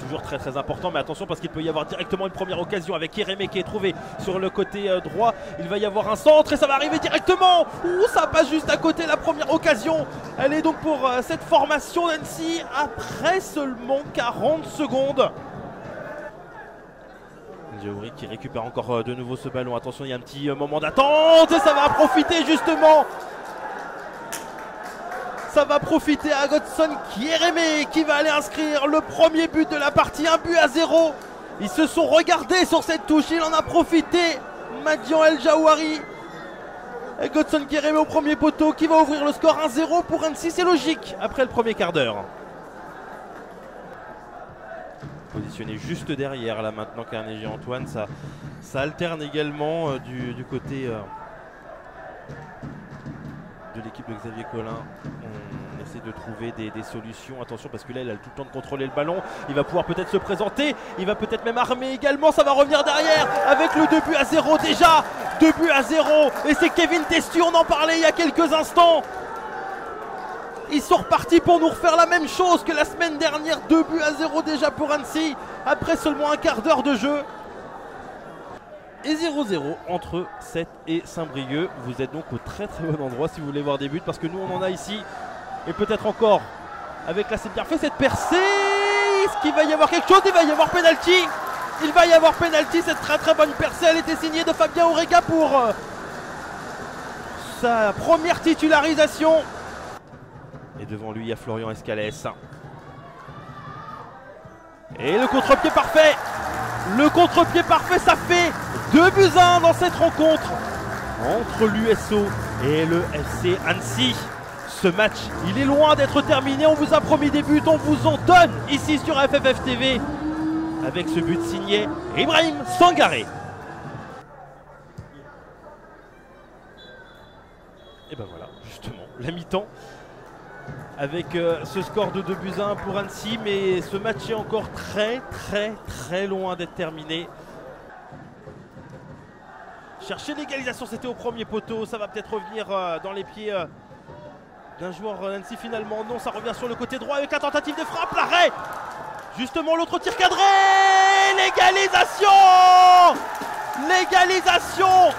toujours très important, mais attention parce qu'il peut y avoir directement une première occasion avec Kérémé qui est trouvé sur le côté droit. Il va y avoir un centre et ça va arriver directement. Ouh, ça passe juste à côté la première occasion. Elle est donc pour cette formation d'Annecy après seulement 40 secondes. Djaouri qui récupère encore de nouveau ce ballon. Attention, il y a un petit moment d'attente et ça va profiter justement. Ça va profiter à Godson Kérémé qui va aller inscrire le premier but de la partie, 1-0. Ils se sont regardés sur cette touche, il en a profité. Madian El Djaouri. Et Godson Kérémé au premier poteau qui va ouvrir le score 1-0 pour Annecy, c'est logique après le premier quart d'heure. Positionné juste derrière là maintenant Carnegie-Antoine, ça alterne également du côté de l'équipe de Xavier Collin. On essaie de trouver des solutions, attention parce que là il a tout le temps de contrôler le ballon, il va pouvoir peut-être se présenter, il va peut-être même armer également, ça va revenir derrière avec le 2-0 déjà, 2-0 et c'est Kevin Testu, on en parlait il y a quelques instants. Ils sont repartis pour nous refaire la même chose que la semaine dernière, 2-0 déjà pour Annecy, après seulement un quart d'heure de jeu. Et 0-0 entre Sète et Saint-Brieuc. Vous êtes donc au très bon endroit si vous voulez voir des buts, parce que nous on en a ici. Et peut-être encore avec là c'est bien fait cette percée. Est-ce qu'il va y avoir quelque chose? Il va y avoir pénalty. Il va y avoir pénalty, cette très bonne percée. Elle était signée de Fabien Aurega pour sa première titularisation. Et devant lui, il y a Florian Escalès. Et le contre-pied parfait. Le contre-pied parfait, ça fait 2-1 dans cette rencontre entre l'USO et le FC Annecy. Ce match, il est loin d'être terminé. On vous a promis des buts, on vous en donne ici sur FFF TV. Avec ce but signé Ibrahim Sangaré. Et ben voilà, justement, la mi-temps. Avec ce score de 2-1 pour Annecy, mais ce match est encore très loin d'être terminé. Chercher l'égalisation, c'était au premier poteau, ça va peut-être revenir dans les pieds d'un joueur d'Annecy finalement. Non, ça revient sur le côté droit avec la tentative de frappe, l'arrêt. Justement l'autre tir cadré, l'égalisation. L'égalisation.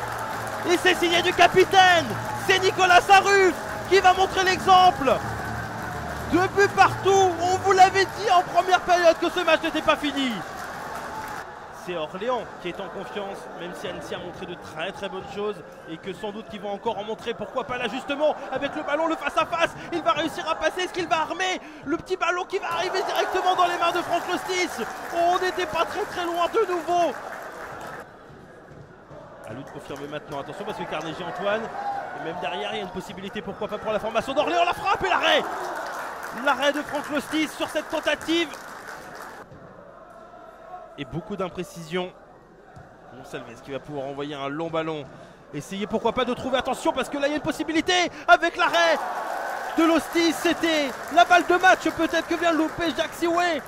Et c'est signé du capitaine, c'est Nicolas Sarruf qui va montrer l'exemple. 2 buts partout, on vous l'avait dit en première période que ce match n'était pas fini. C'est Orléans qui est en confiance, même si Annecy a montré de très bonnes choses et que sans doute qu'ils vont encore en montrer, pourquoi pas là justement avec le ballon, le face-à-face, il va réussir à passer, est-ce qu'il va armer le petit ballon qui va arriver directement dans les mains de Franck Lostis. On n'était pas très loin de nouveau. À lui de confirmer maintenant, attention parce que Carnegie-Antoine, et même derrière il y a une possibilité, pourquoi pas pour la formation d'Orléans, la frappe et l'arrêt. L'arrêt de Franck Lostis sur cette tentative. Et beaucoup d'imprécisions. Gonçalves qui va pouvoir envoyer un long ballon. Essayer pourquoi pas de trouver, attention parce que là il y a une possibilité avec l'arrêt de Lostis. C'était la balle de match peut-être que vient de louper Jacques Sioué.